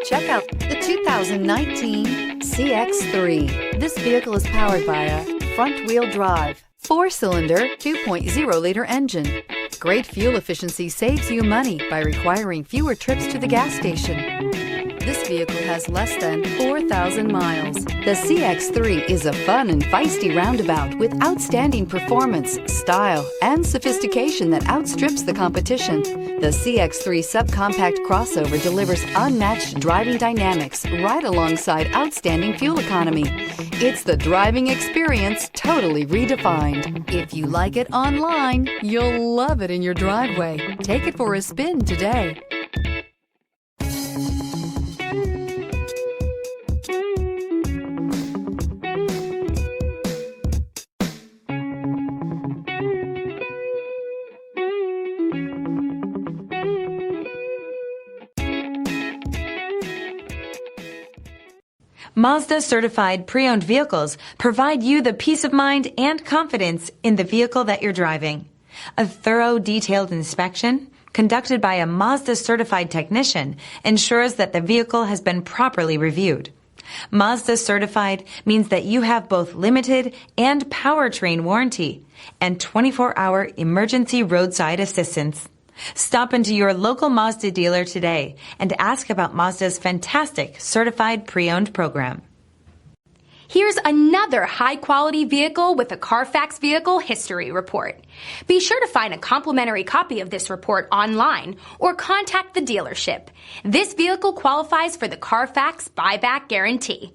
Check out the 2019 CX-3. This vehicle is powered by a front-wheel drive, 4-cylinder, 2.0-liter engine. Great fuel efficiency saves you money by requiring fewer trips to the gas station. This vehicle has less than 4,000 miles. The CX-3 is a fun and feisty roundabout with outstanding performance, style, and sophistication that outstrips the competition. The CX-3 subcompact crossover delivers unmatched driving dynamics right alongside outstanding fuel economy. It's the driving experience totally redefined. If you like it online, you'll love it in your driveway. Take it for a spin today. Mazda certified pre-owned vehicles provide you the peace of mind and confidence in the vehicle that you're driving. A thorough, detailed inspection conducted by a Mazda certified technician ensures that the vehicle has been properly reviewed. Mazda certified means that you have both limited and powertrain warranty and 24-hour emergency roadside assistance. Stop into your local Mazda dealer today and ask about Mazda's fantastic certified pre-owned program. Here's another high-quality vehicle with a Carfax Vehicle History Report. Be sure to find a complimentary copy of this report online or contact the dealership. This vehicle qualifies for the Carfax Buyback Guarantee.